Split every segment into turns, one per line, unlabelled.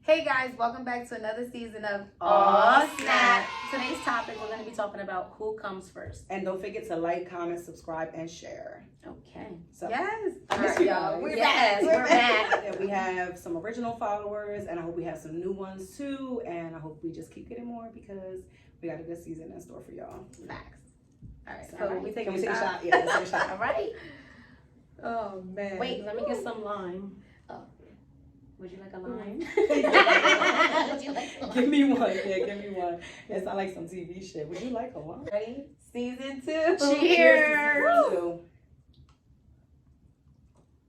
Hey guys, welcome back to another season of
Aw,
Snap.
Today's topic, we're going to be talking about who comes first.
And don't forget to like, comment, subscribe, and share.
Okay.
So,
Yes.
I miss
Alright,
you
y'all.
guys.
We're
Yes,
back.
we're back.
and we have some original followers, and I hope we have some new ones too. And I hope we just keep getting more because we got a good season in store for y'all.
Facts. Alright, so
Alright.
we
Can
take
we take
a
a
shot?
shot? Yeah, let's take a shot.
All right.
Oh man.
Wait, let me get some lime. Oh. Would you like a lime? Would you like a lime?
Give me one. Yeah, give me one. It's not like some TV shit. Would you like a one?
Ready? Season 2.
Cheers.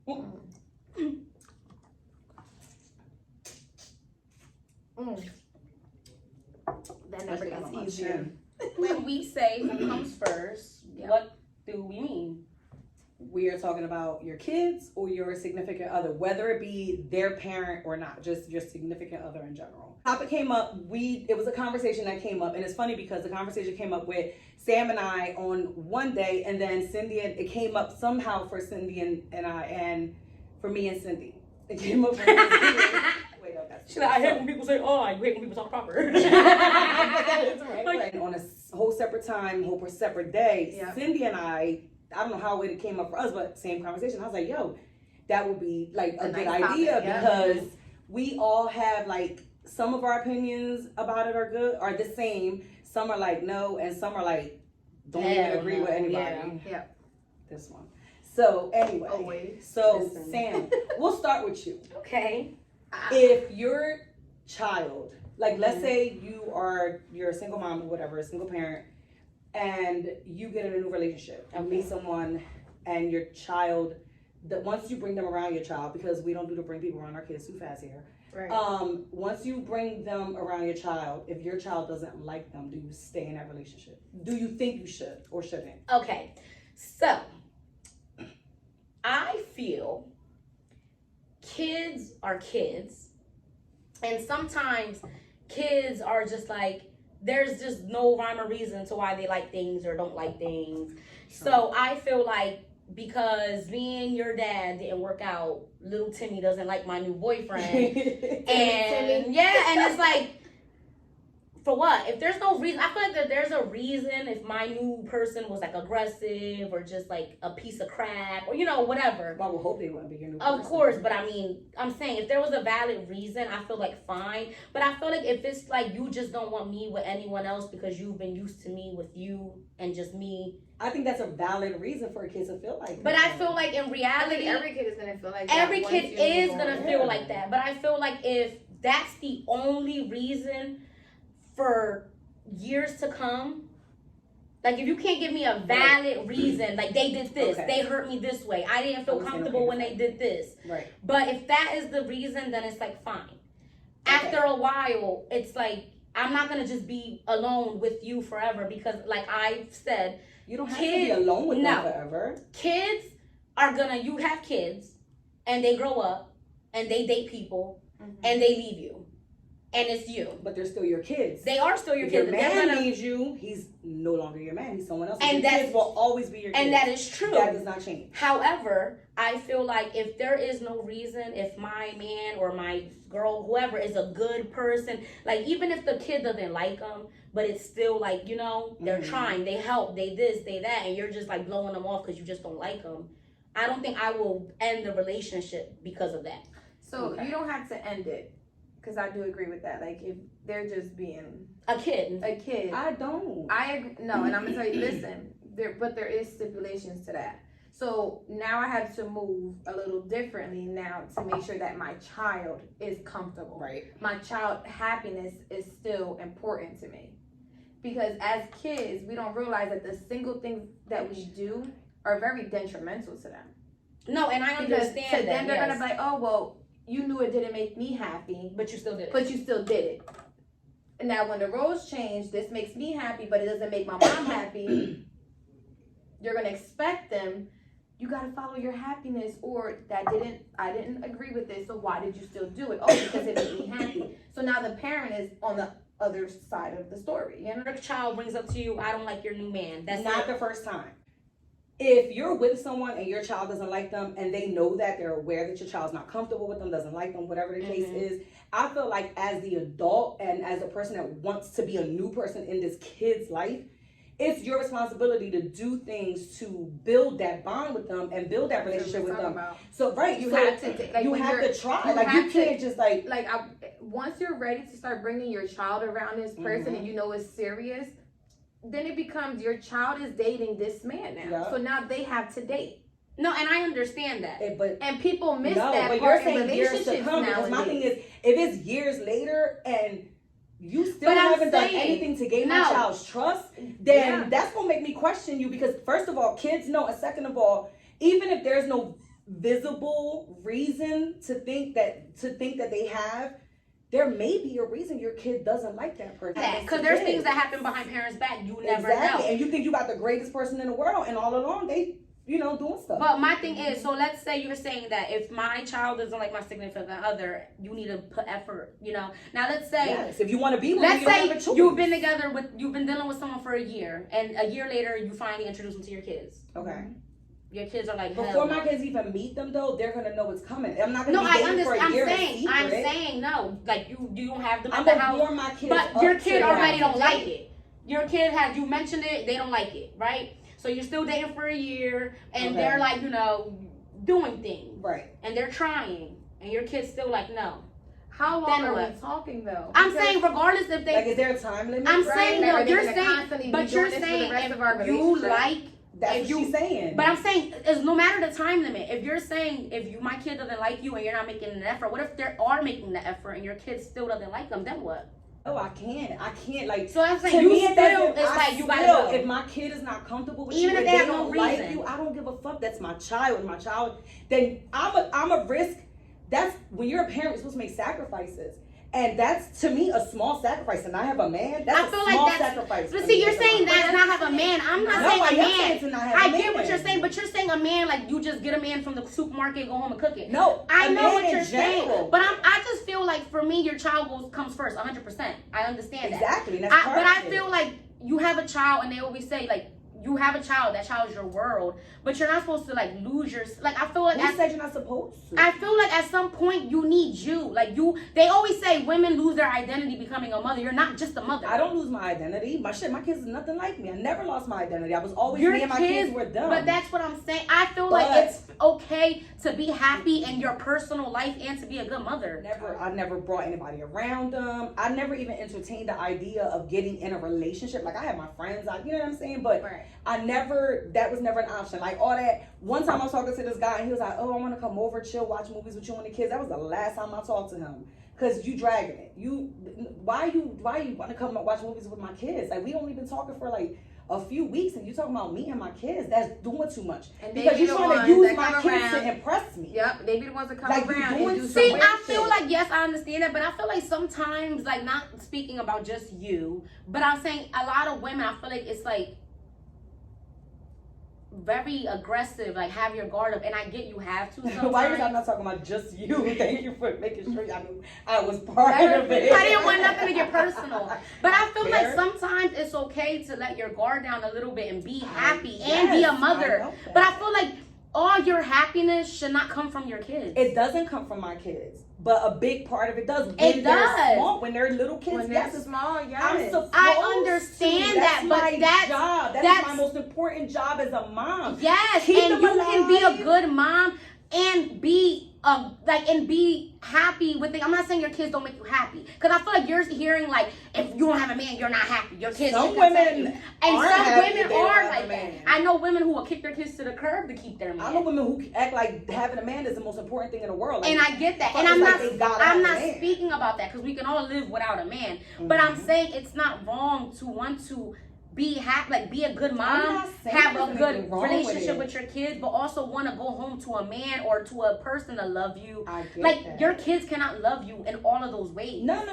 Woo.
That never
That's
gets
my
easier.
chin.
When we say who comes first,
Yeah.
what do we mean?
We are talking about your kids or your significant other, whether it be their parent or not, just your significant other in general. Topic came up, it was a conversation that came up, and it's funny because the conversation came up with Sam and I on one day, and then Cindy, and it came up somehow for Cindy and I, and for me and Cindy. It came up for me and Cindy. Wait, no, that's
She's like, I hate when people say, oh, I hate when people talk proper.
right. And on a whole separate time, whole separate day,
Yeah.
Cindy and I don't know how it came up for us, but same conversation. I was like, yo, that would be like a good
nice
idea
topic, yeah.
because we all have like some of our opinions about it are the same. Some are like no, and some are like don't even
Hell
agree
no.
with anybody.
Yeah.
This one. So anyway,
Always.
so
Listen.
Sam, we'll start with you.
Okay.
If your child, like let's say you're a single mom or whatever, a single parent, and you get in a new relationship, you meet someone, and your child, that once you bring them around your child, because we don't do to bring people around our kids too fast here.
Right.
Once you bring them around your child, if your child doesn't like them, do you stay in that relationship? Do you think you should or shouldn't?
Okay. So, I feel kids are kids. And sometimes kids are just like, there's just no rhyme or reason to why they like things or don't like things. So I feel like because me and your dad didn't work out, little Timmy doesn't like my new boyfriend. And yeah, and it's like, for what? If there's no reason, I feel like that there's a reason if my new person was like aggressive or just like a piece of crap or whatever.
I would hope they wouldn't be your new
Of
person.
course, but I mean, I'm saying if there was a valid reason, I feel like fine. But I feel like if it's like you just don't want me with anyone else because you've been used to me with you and just me.
I think that's a valid reason for a kid to feel like
But
that.
I feel like in
I
reality,
think every kid is gonna feel like that.
every
once
kid
you
is
move
gonna
on.
feel
Yeah.
like that. But I feel like if that's the only reason for years to come, like if you can't give me a valid reason, like they did this,
Okay.
they hurt me this way, I didn't feel
I was gonna
comfortable
say
when
the
they
same.
did this.
Right.
But if that is the reason, then it's like fine.
Okay.
After a while, it's like I'm not gonna just be alone with you forever because, like I've said,
You don't have
Kids-
to be alone with
no.
them forever.
kids are gonna. You have kids, and they grow up, and they date people,
Mhm.
and they leave you, and it's you.
But they're still your kids.
They are still your
If
kids.
your
but they're
man
gonna,
needs you, he's no longer your man. He's someone else.
And
your
that's-
kids will always be your kids.
and that is true.
That does not change.
However, I feel like if there is no reason, if my man or my girl, whoever is a good person, like even if the kid doesn't like them, but it's still like, they're
Mhm.
trying, they help, they this, they that, and you're just like blowing them off because you just don't like them. I don't think I will end the relationship because of that.
So
Okay.
you don't have to end it, because I do agree with that. Like if they're just being
A kid.
a kid,
I don't.
I agree. No, and I'm gonna tell you, listen, but there is stipulations to that. So now I have to move a little differently now to make sure that my child is comfortable.
Right.
My child happiness is still important to me. Because as kids, we don't realize that the single things that we do are very detrimental to them.
No, and I
Because
understand
to
that,
them, they're
yes.
gonna be like, oh, well, you knew it didn't make me happy,
But you still did it.
but you still did it. And now when the roles change, this makes me happy, but it doesn't make my mom happy. You're gonna expect them, you gotta follow your happiness, or I didn't agree with this, so why did you still do it? Oh, because it made me happy. So now the parent is on the other side of the story, you know?
Your child brings up to you, I don't like your new man. That's
not
it.
the first time. if you're with someone and your child doesn't like them and they know that, they're aware that your child's not comfortable with them, doesn't like them, whatever the case is, I feel like as the adult and as a person that wants to be a new person in this kid's life, it's your responsibility to do things to build that bond with them and build that relationship with them. So you have to try. You can't just
once you're ready to start bringing your child around this person and you know it's serious, then it becomes your child is dating this man now.
Yeah.
So now they have to date.
No, and I understand that.
And people miss that
but
part
you're
in
saying years
relationships
to come. Because my thing is, if it's years later and you still
But I'm
haven't done
saying,
anything to gain my
no.
child's trust, then that's gonna make me question you. Because first of all, kids know, and second of all, even if there's no visible reason to think that they have, there may be a reason your kid doesn't like that person.
Because there's things that happen behind parents' back you never know.
And you think you got the greatest person in the world, and all along they, doing stuff.
But my thing is, so let's say you're saying that if my child doesn't like my significant other, you need to put effort. Now let's say,
yes, if you want to be with
let's
me, you don't have a
say
choice.
you've been dealing with someone for a year, and a year later you finally introduce them to your kids.
Okay.
Your kids are like,
before my kids even meet them, though, they're gonna know what's coming. I'm not gonna be
I
dating for a
understand.
year.
I'm saying no. Like you don't have them at
I'm
the
gonna
house.
warm my kids
But
up
your
to
kid
that.
already don't like it. Your kid you mentioned it, they don't like it, right? So you're still dating for a year, and they're like, doing things,
right?
And they're trying, and your kid's still like, no.
How long are we talking though?
I'm saying regardless if they
is there a time limit?
I'm saying no. You're saying,
but
you're saying if you like.
That's what she's saying.
But I'm saying, it's no matter the time limit. If you're saying my kid doesn't like you and you're not making an effort, what if they are making the effort and your kid still doesn't like them? Then what?
Oh, I can't like.
So I'm saying you gotta go.
If my kid is not comfortable with
even
you,
if they have no reason,
like you, I don't give a fuck. That's my child. Then I'm a risk. That's when you're a parent, you're supposed to make sacrifices. And that's, to me, a small sacrifice. And I have a man. That's a small sacrifice.
But see, you're saying that not have a man. I'm not saying a man. I get what you're saying, but you're saying a man like you just get a man from the supermarket, go home and cook it.
No,
I know what you're saying. But I just feel like for me, your child comes first, 100%. I understand that.
Exactly.
But I feel like you have a child, and they always say like, you have a child, that child is your world, but you're not supposed to like lose your, like I feel like
who said you're not supposed to?
I feel like at some point you need they always say women lose their identity becoming a mother. You're not just a mother.
I don't lose my identity. My kids is nothing like me. I never lost my identity. I was always me and my kids were them.
But that's what I'm saying. I feel like it's okay to be happy in your personal life and to be a good mother.
I never brought anybody around them. I never even entertained the idea of getting in a relationship. Like I had my friends, you know what I'm saying? But that was never an option. Like all that. One time I was talking to this guy and he was like, oh, I want to come over, chill, watch movies with you and the kids. That was the last time I talked to him. Cause you dragging it. Why you want to come watch movies with my kids? Like we only been talking for like a few weeks and you talking about me and my kids. That's doing too much.
And
because you're trying to use my kids to impress me.
Yep, they be the ones that come
like
around and do
see, I feel like, yes, I understand that, but I feel like sometimes, like not speaking about just you, but I'm saying a lot of women, I feel like it's like very aggressive, like have your guard up, and I get you have to sometimes.
Why are you not talking about just you? Thank you for making sure I was part of it.
I didn't want nothing to get personal, but I feel like sometimes it's okay to let your guard down a little bit and be happy and be a mother. But I feel like all your happiness should not come from your kids.
It doesn't come from my kids. But a big part of it does.
It does.
Small, when they're little kids,
when they're small, yes.
I understand that, but
that's job. That's my most important job as a mom.
Yes, and you can be a good mom and be happy with it. I'm not saying your kids don't make you happy, because I feel like you're hearing like if you don't have a man, you're not happy. Your kids.
Some women
are like that. I know women who will kick their kids to the curb to keep their man.
I know women who act like having a man is the most important thing in the world.
And I get that, and I'm not speaking about that because we can all live without a man. But I'm saying it's not wrong to want to be happy, like be a good mom, have a good relationship with your kids, but also want to go home to a man or to a person to love you. Your kids cannot love you in all of those ways.
No.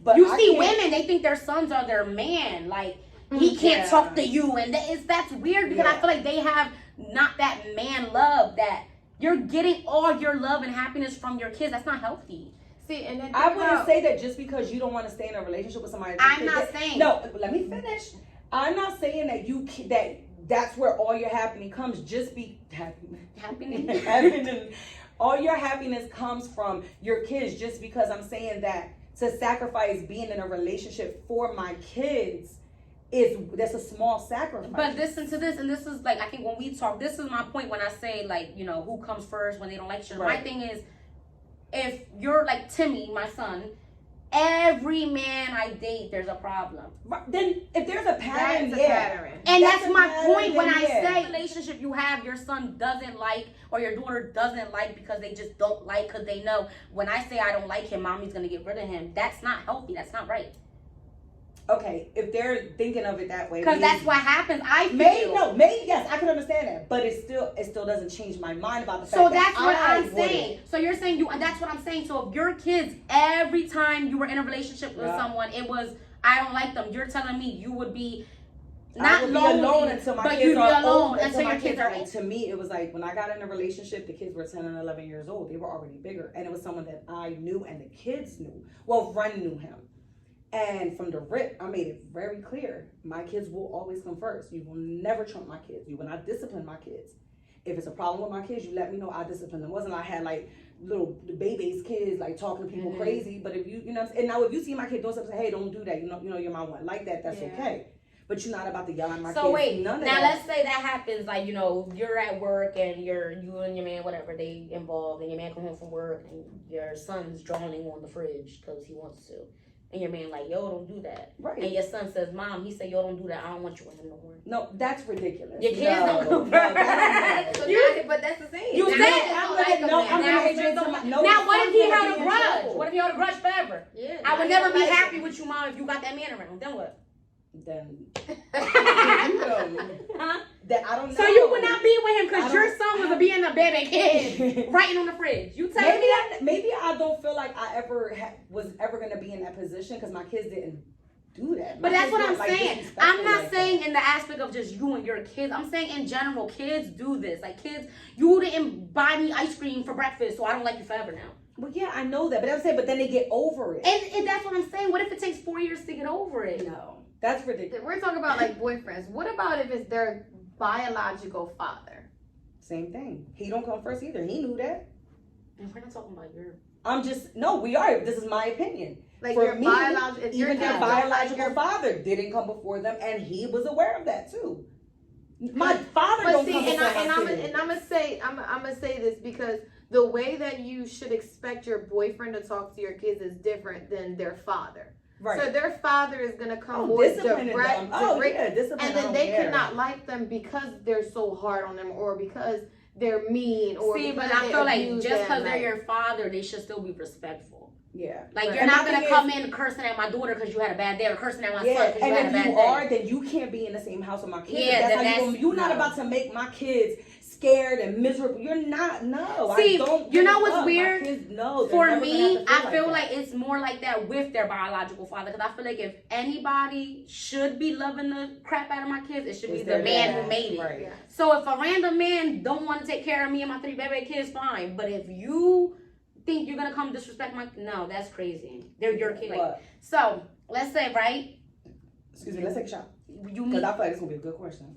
But
you see women, they think their sons are their man. Like he can't talk to you, and that's weird because I feel like they have not that man love that you're getting all your love and happiness from your kids. That's not healthy.
See, and then
I wouldn't say that just because you don't want to stay in a relationship with somebody.
I'm not saying.
No, let me finish. I'm not saying that that's where all your happiness comes. Just be happy.
Happiness.
All your happiness comes from your kids. Just because I'm saying that to sacrifice being in a relationship for my kids that's a small sacrifice.
But listen to this, and this is like, I think when we talk, this is my point when I say, like, you know, who comes first when they don't like shit.
Right.
My thing is, if you're like Timmy, my son, every man I date, there's a problem.
Then if there's a pattern,
That's a pattern.
And
That's
that's
a
my
pattern,
point when
then
I
yeah.
say relationship you have, your son doesn't like, or your daughter doesn't like because they just don't like, because they know when I say I don't like him, mommy's gonna get rid of him. That's not healthy. That's not right.
Okay, if they're thinking of it that way,
Because that's what happens. I feel.
Maybe yes, I can understand that, but it still doesn't change my mind about the fact
So
that
that's what
I
I'm saying. So you're saying and that's what I'm saying. So if your kids, every time you were in a relationship with
Yeah.
someone, it was, I don't like them. You're telling me you would be
I
not
would
lonely,
be alone until my
but
kids
you'd be
are
alone
old,
until your
my
kids are
like,
old.
to me, it was like when I got in a relationship, the kids were 10 and 11 years old. They were already bigger, and it was someone that I knew and the kids knew. Well, Ren knew him. And from the rip, I made it very clear. My kids will always come first. You will never trump my kids. You will not discipline my kids. If it's a problem with my kids, you let me know. I discipline them. It wasn't I had like little babies, kids like talking to people crazy. But if you know, what I'm saying? And now if you see my kid doing something, say, hey, don't do that. You know, you're my one. Like that, that's okay. But you're not about to yell at my kids.
So wait,
none of
now
that.
let's say that happens, like, you know, you're at work and you and your man, whatever, they involved, and your man come home from work and your son's drawing on the fridge because he wants to. And your man like, yo, don't do that.
Right.
And your son says, Mom, he said, yo, don't do that. I don't want you with him no more.
No, that's ridiculous.
Your kids
no,
don't.
that's
So
You-
now- but that's the thing.
You
Now
said-
just
I'm
don't
gonna-
like them
no,
now.
I'm
Now,
gonna get into my- no,
now what if he
I'm gonna
held
be
a
in
grudge?
trouble.
What if he held a grudge forever?
Yeah,
I would
now
never
you
be
don't like
happy
them.
with you, Mom, if you got that man around. Then what?
Then
Huh?
that I don't know.
So you would not be with him
I
because
don't-
your son was a being a baby kid writing on the fridge. You tell me that?
Maybe I don't feel like I ever was ever gonna be in that position because my kids didn't do that.
But
My
that's
kids
what I'm
weren't, like,
saying.
disrespectful
I'm not
like
saying
that.
in the aspect of just you and your kids. I'm saying in general, kids do this. Like kids, you didn't buy me ice cream for breakfast, so I don't like you forever now.
Well, yeah, I know that, but I'm saying, but then they get over it.
And that's what I'm saying. What if it takes 4 years to get over it?
No, that's ridiculous.
We're talking about like boyfriends. What about if it's their biological father?
Same thing. He don't come first either. He knew that.
And we're not talking about your.
We are. This is my opinion.
Like
For
your
me,
biological, if your
Even their
kids don't like
biological
your
father didn't come before them, and he was aware of that too. My father
But
don't
see,
come
and
before my
I'm
kids.
gonna say this because the way that you should expect your boyfriend to talk to your kids is different than their father.
Right.
So their father is gonna come more
disciplining
direct,
them. Oh,
direct,
yeah, discipline.
and
I
then
don't
they
care.
cannot like them because they're so hard on them, or because they're mean, or
See,
because
but I
they
feel like
abuse
just
them,
because they're
like-
your father, they should still be respectful.
Yeah.
Like
Right.
you're
And
not
my
gonna
thing
come in cursing at my daughter because you had a bad day, or cursing at my son
Yeah,
because you
and
had a
if
bad
you
day.
are, then you can't be in the same house with my kids.
Yeah,
That's
then
how
that's-
you're not
no.
about to make my kids scared and miserable. You're not. No,
See,
I don't.
you know
give a
what's
fuck.
weird?
My kids know. They're
For
never gonna
me,
have to
I feel
that.
like it's more like that with their biological father, because I feel like if anybody should be loving the crap out of my kids, it should be
It's
the
their
man
dad,
who made it.
right.
Yeah.
So if a random man don't want to take care of me and my 3 baby kids, fine. But if you think you're gonna come disrespect no, that's crazy. They're your kid.
What?
So let's say, right?
Excuse me. Let's take a shot
You
because
meet.
I feel like this is gonna be a good question.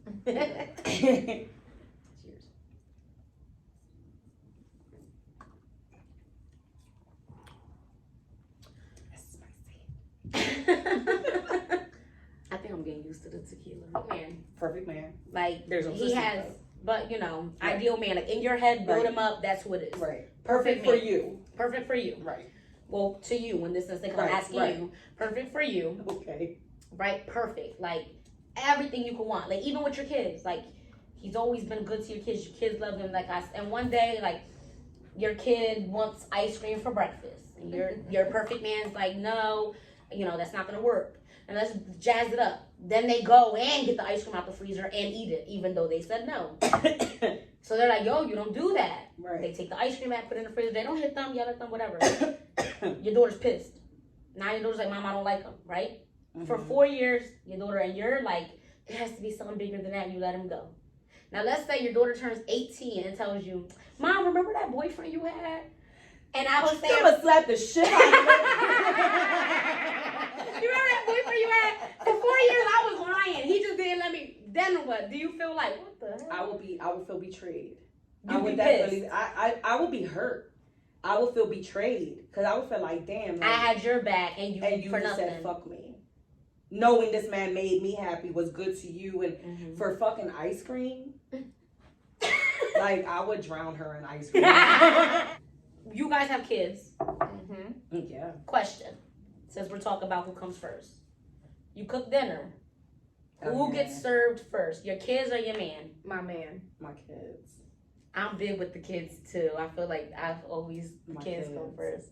I think I'm getting used to the tequila. Man,
Perfect man.
like
There's no
he
such
has,
thing,
but you know,
Right.
ideal man. Like in your head, build
Right.
him up. That's who it is.
Right.
Perfect
Perfect for
man.
you.
Perfect for you.
Right.
Well, to you in this instance, because
Right,
I'm asking
right.
you. Perfect for you,
Okay.
right? Perfect. Like everything you could want. Like even with your kids, like he's always been good to your kids. Your kids love him. And one day, like your kid wants ice cream for breakfast, and your perfect man's like, no, you know that's not gonna work. And let's jazz it up. Then they go and get the ice cream out the freezer and eat it, even though they said no. So they're like, yo, you don't do that. They
Right.
take the ice cream out, put it in the freezer. They don't hit them, yell at them, whatever. Your daughter's pissed. Now your daughter's like, Mom, I don't like him, right? For
Mhm.
4 years, your daughter, and you're like, there has to be something bigger than that. You let him go. Now let's say your daughter turns 18 and tells you, Mom, remember that boyfriend you had? And I was
I'm
saying,
gonna slap the shit out of
you remember that boyfriend you had? For 4 years, I was lying. He just didn't let me. Then what? Do you feel like
I will feel betrayed. I
You'd
would
be
definitely,
pissed.
I would be hurt. I would feel betrayed because I would feel like, damn, like,
I had your back and you for
just
nothing.
said fuck me. Knowing this man made me happy, was good to you, and
Mhm.
for fucking ice cream, like I would drown her in ice cream.
You guys have kids.
Mm-hmm.
Yeah.
Question. Since we're talking about who comes first. You cook dinner. Who
Okay.
gets served first? Your kids or your man?
My man.
My kids.
I'm big with the kids too. I feel like I've always the
My
kids come
kids.
first.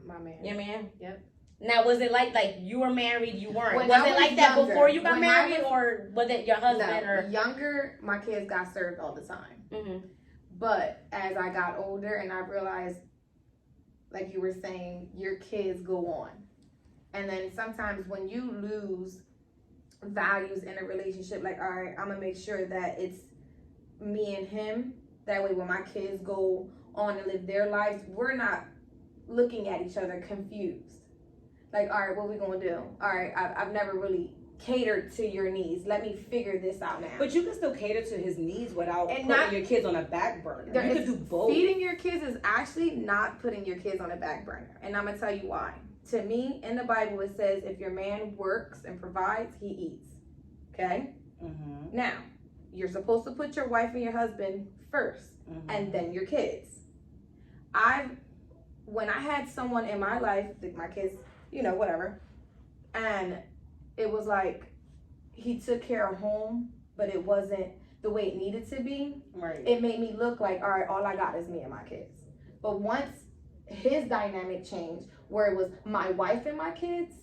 My man.
Your man?
Yep.
Now was it like you were married, you weren't?
When
Was
I
it
was
like that
younger,
before you got
when I
married
was-
or was it your husband
No,
or
younger, my kids got served all the time.
mm-hmm.
But as I got older and I realized, like you were saying, your kids go on. And then sometimes when you lose values in a relationship, like, all right, I'm gonna make sure that it's me and him. That way when my kids go on and live their lives, we're not looking at each other confused. Like, all right, what we gonna do? All right, I've never really catered to your needs. Let me figure this out now.
But you can still cater to his needs without
And
putting
not-
your kids on a back burner.
There
You
is-
could do both.
Feeding your kids is actually not putting your kids on a back burner. And I'm going to tell you why. To me, in the Bible, it says if your man works and provides, he eats. Okay?
Mm-hmm.
Now, you're supposed to put your wife and your husband 1st
Mm-hmm.
and then your kids. When I had someone in my life, like my kids, whatever, and it was like he took care of home, but it wasn't the way it needed to be.
Right.
It made me look like, all right, all I got is me and my kids. But once his dynamic changed, where it was my wife and my kids,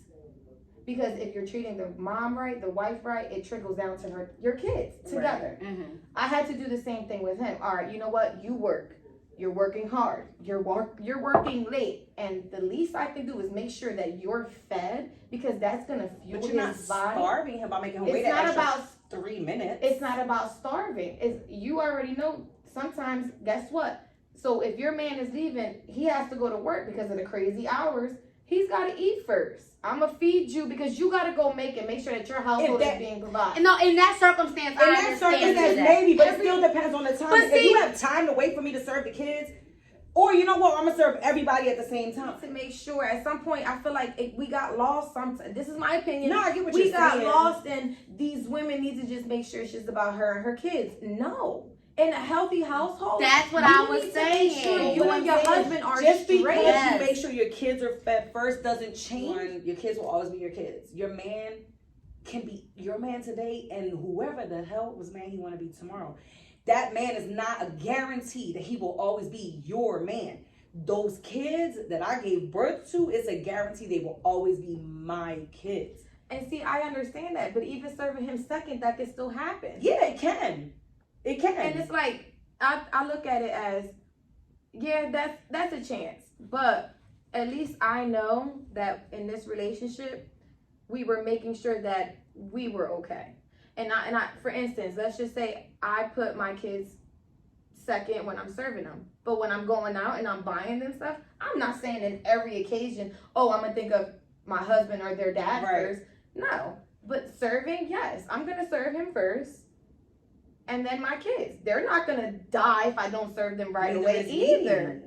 because if you're treating the mom right, the wife right, it trickles down to your kids together.
Mm-hmm.
I had to do the same thing with him. All right, you know what? You work. You're working hard. You're working late, and the least I can do is make sure that you're fed, because that's gonna fuel
But you're not
his body.
starving him by making him wait
It's
an
not
extra
about
3 minutes.
It's not about starving. You already know. Sometimes, guess what? So if your man is leaving, he has to go to work because of the crazy hours. He's got to eat first. I'm gonna feed you because you got to go make sure that your household is being provided.
No, in that circumstance,
In
I
that
understand
circumstance,
that.
maybe, but it still depends on the time.
But
If
see-
you have time to wait for me to serve the kids, or you know what, I'm gonna serve everybody at the same time.
To make sure, at some point, I feel like we got lost. This is my opinion.
No, I get what
We
you're
got
saying.
lost, and these women need to just make sure it's just about her and her kids. No, in a healthy household,
That's what
you
I was
need to make sure
saying.
you
What
and
I'm
your
saying is,
husband are
just
straight.
because
Yes.
you make sure your kids are fed first doesn't change. Your kids will always be your kids. Your man can be your man today, and whoever the hell was man he want to be tomorrow. That man is not a guarantee that he will always be your man. Those kids that I gave birth to, it's a guarantee they will always be my kids.
And see, I understand that, but even serving him second, that can still happen.
Yeah, it can. It can.
And it's like I look at it as, yeah, that's a chance. But at least I know that in this relationship, we were making sure that we were okay. And I for instance, let's just say I put my kids second when I'm serving them. But when I'm going out and I'm buying them stuff, I'm not saying in every occasion, oh, I'm gonna think of my husband or their dad
Right.
first. No. But serving, yes, I'm gonna serve him first. And then my kids. They're not gonna die if I don't serve them right
Neither
away
is me.
either.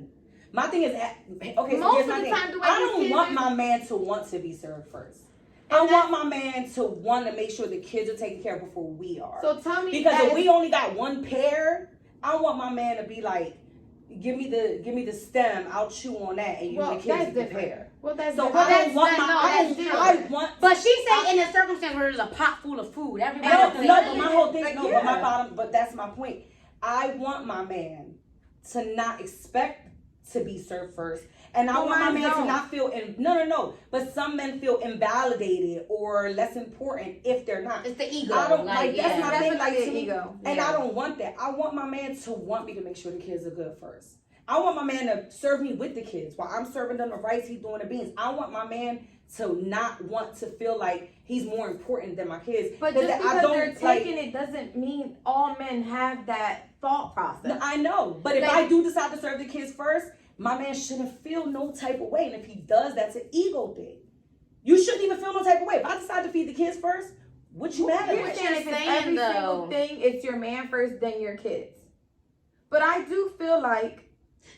My thing is, okay, so
Most
here's
of
my
the
thing.
time, the way
I
these
don't
kids
want
is-
my man to want to be served first. I
And
want my man to want to make sure the kids are taken care of before we are.
So tell me,
Because
that
if
is-
we only got one pair, I want my man to be like, give me the stem, I'll chew on that, and you
well,
and the
that's
kids get the
different.
pair.
Well, that's
So
different.
I don't want
no,
my
that's
I
different.
want.
But she's saying in a circumstance where there's a pot full of food, everybody.
No,
else
no,
is
but
eating.
my whole thing,
Like,
no,
yeah.
but that's my point. I want my man to not expect to be served first. And I
But
want my
mine
man to
don't.
not feel, no. But some men feel invalidated or less important if they're not.
It's the ego.
I don't like, that's
yeah.
my thing, like,
Definitely
to
an
me,
ego.
and
Yeah.
I don't want that. I want my man to want me to make sure the kids are good first. I want my man to serve me with the kids while I'm serving them the rice, he's doing the beans. I want my man to not want to feel like he's more important than my kids.
But
'Cause
just
I
because
don't,
they're
like-
taking it doesn't mean all men have that thought process.
No, I know, but if
Like-
I do decide to serve the kids first, my man shouldn't feel no type of way. And if he does, that's an ego thing. You shouldn't even feel no type of way. If I decide to feed the kids first, What you mad
You're
at?
saying if it's
saying,
every
though.
single thing, it's your man first, then your kids. But I do feel like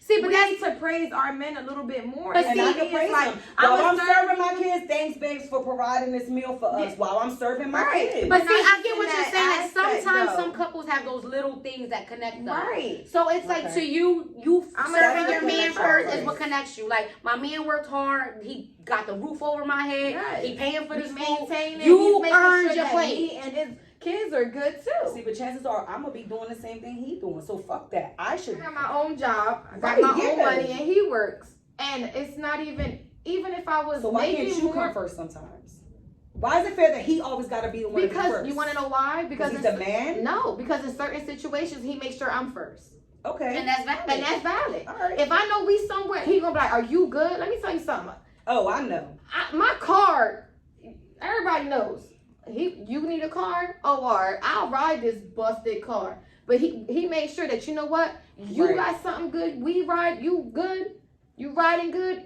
See, but
we
that's
need to praise our men a little bit more.
But
And
see,
I
me,
can
it's
praise
like,
them. While I'm
a
serving my kids, thanks, babes, for providing this meal for us.
Yeah.
While I'm serving my
Right.
kids.
But
But
see,
not
I
just
get
in
what you're
that
saying. Like
aspect,
sometimes
though.
some couples have those little things that connect them.
Right.
So it's like
Okay.
to you
I'm
serving
a
your man
servant
first is
first.
what connects you. Like my man worked hard. He got the roof over my head.
Yes.
He paying for
He's
this food.
maintaining.
You
he's making
earned
sure
your
that
plate.
he and his kids are good too.
See, but chances are I'm gonna be doing the same thing he doing. So fuck that. I should.
I got my own job. I got
Right,
my own
yeah.
money, and he works. And it's not even if I was
So why
making
can't you
more.
come first sometimes? Why is it fair that he always got to be the one to be
Because
first?
you want to know why? Because
he's
it's-
a man.
No, because in certain situations he makes sure I'm first,
Okay.
And that's valid.
and that's valid.
All right.
If I know we somewhere, he gonna be like, "Are you good?" Let me tell you something.
Oh, I know.
My card, everybody knows. You need a card? Oh, all right, I'll ride this busted car. But he made sure that you know what, you
Right.
got something good. We ride. You good? You riding good?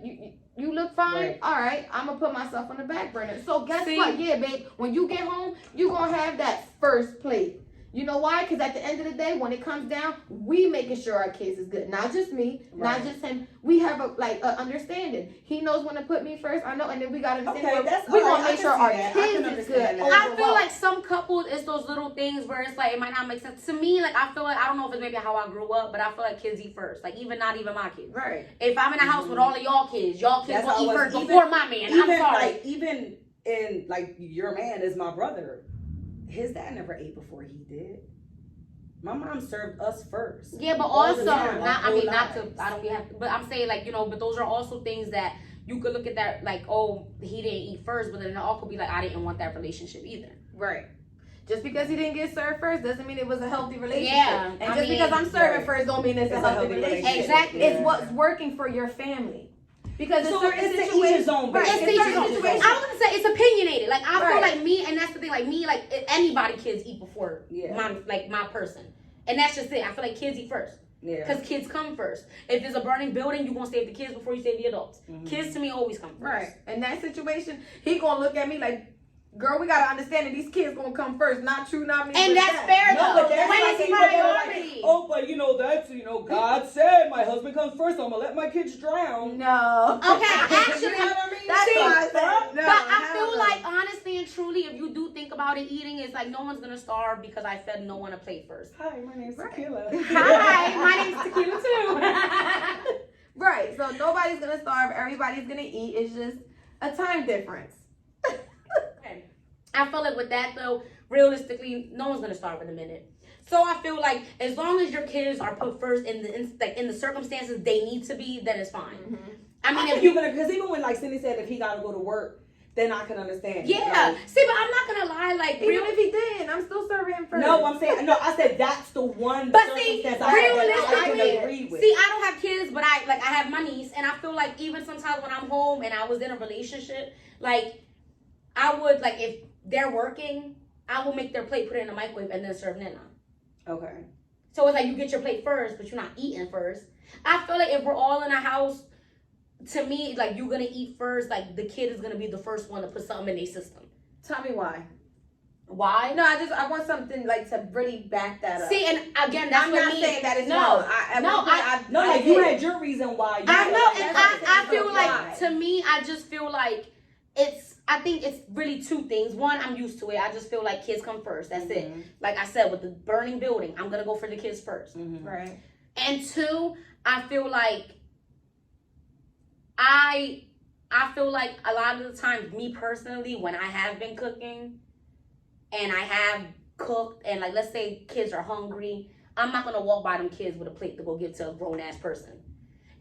You look fine.
Right.
All right, I'm gonna put myself on the back burner. So guess
See?
what? Yeah, babe. When you get home, you gonna have that first plate. You know why? Because at the end of the day, when it comes down, we making sure our kids is good. Not just me,
Right.
not just him. We have a understanding. He knows when to put me first. I know, and then we gotta understand.
Okay, that's
we
all
gonna
right. I
make
can
sure
see
our
that. I
kids
can
is
understand
good.
that.
I feel
overall.
like some couples, it's those little things where it's like it might not make sense to me. Like I feel like I don't know if it's maybe how I grew up, but I feel like kids eat first. Like not even my kids.
Right.
If I'm in a house with all of y'all kids
That's
will
how it
eat
was.
first
Even-
before my man. I'm
Even
sorry.
like even in like your man is my brother. His dad never ate before he did. My mom served us first.
Yeah, but
All the
also
time,
not.
our
I mean,
whole
not to.
lives.
I don't have. But I'm saying like but those are also things that you could look at that like oh he didn't eat first, but then it all could be like I didn't want that relationship either.
Right. Just because he didn't get served first doesn't mean it was a healthy relationship.
Yeah,
And
I
just
mean,
because I'm serving
right.
first don't mean it's a healthy relationship.
Exactly.
It's what's working for your family. Because
So
in certain
it's to each
situations,
his own,
right,
baby.
It's
in
each
certain
his own.
situations,
I was gonna say it's opinionated. Like I feel
Right.
like me, and that's the thing. Like me, like anybody kids eat before
Yeah.
my person, and that's just it. I feel like kids eat first.
Yeah.
Because kids come first. If there's a burning building, you're going to save the kids before you save the adults.
Mhm.
Kids to me always come first.
right. In that situation, he gonna look at me like, girl, we gotta understand that these kids gonna come first. Not you, not me.
And
but
that's
that.
fair
No,
though.
but that's
When
like
it's
people that are
priority.
like, oh, but that's God said my husband comes first. I'm gonna let my kids drown.
No.
Okay,
You
actually,
know what I mean?
That's
See,
why I said no.
but I
hell
feel
no.
like honestly and truly, if you do think about it, eating is like no one's gonna starve because I fed no one a plate first.
Hi, my name's Tequila.
Hi, my name's Tequila too.
Right. So nobody's gonna starve. Everybody's gonna eat. It's just a time difference.
I feel like with that though, realistically, no one's gonna starve in a minute. So I feel like as long as your kids are put first in the circumstances they need to be, then it's fine.
Mm-hmm.
I mean,
if
if
you're
you
gonna, because even when like Cindy said if he gotta go to work, then I can understand.
yeah,
Like,
see, but I'm not gonna lie, like
Even if he didn't, I'm still serving him first.
no, I'm saying no. I said that's the one
But see,
circumstance I can
realistically,
agree with.
see, I don't have kids, but I have my niece, and I feel like even sometimes when I'm home and I was in a relationship, like I would like if they're working, I will make their plate, put it in the microwave, and then serve Nana.
Okay.
So it's like you get your plate first, but you're not eating first. I feel like if we're all in a house, to me, like you're gonna eat first, like the kid is gonna be the first one to put something in their system.
Tell me why.
Why?
No, I want something like to really back that up.
See, and again, that's
I'm
what
not
me.
saying that it's
no,
wrong.
No, like you had your reason why. You
I know,
Yeah,
and
that's
I
what
feel
I'm
like
saying.
to me, I just feel like I think it's really two things. One, I'm used to it. I just feel like kids come first. That's it. Like I said, with the burning building, I'm gonna go for the kids first.
Right.
And two, I feel like I feel like a lot of the times, me personally, when I have been cooking and I have cooked and like let's say kids are hungry, I'm not gonna walk by them kids with a plate to go give to a grown ass person.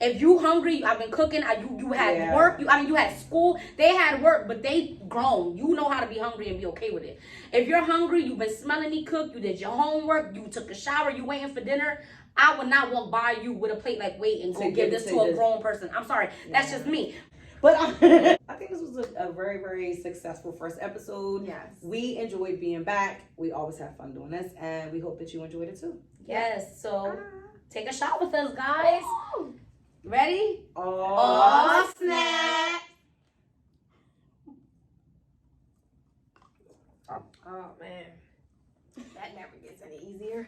If you hungry, I've been cooking. You had work. You had school. They had work, but they grown. You know how to be hungry and be okay with it. If you're hungry, you've been smelling me cook. You did your homework. You took a shower. You waiting for dinner. I would not walk by you with a plate like wait and go give this to a grown person. I'm sorry. That's just me.
But I think this was a very, very successful first episode.
Yes.
We enjoyed being back. We always have fun doing this, and we hope that you enjoyed it too.
Yes. So take a shot with us, guys. Ready?
Oh,
snap.
Oh man, that never gets any easier.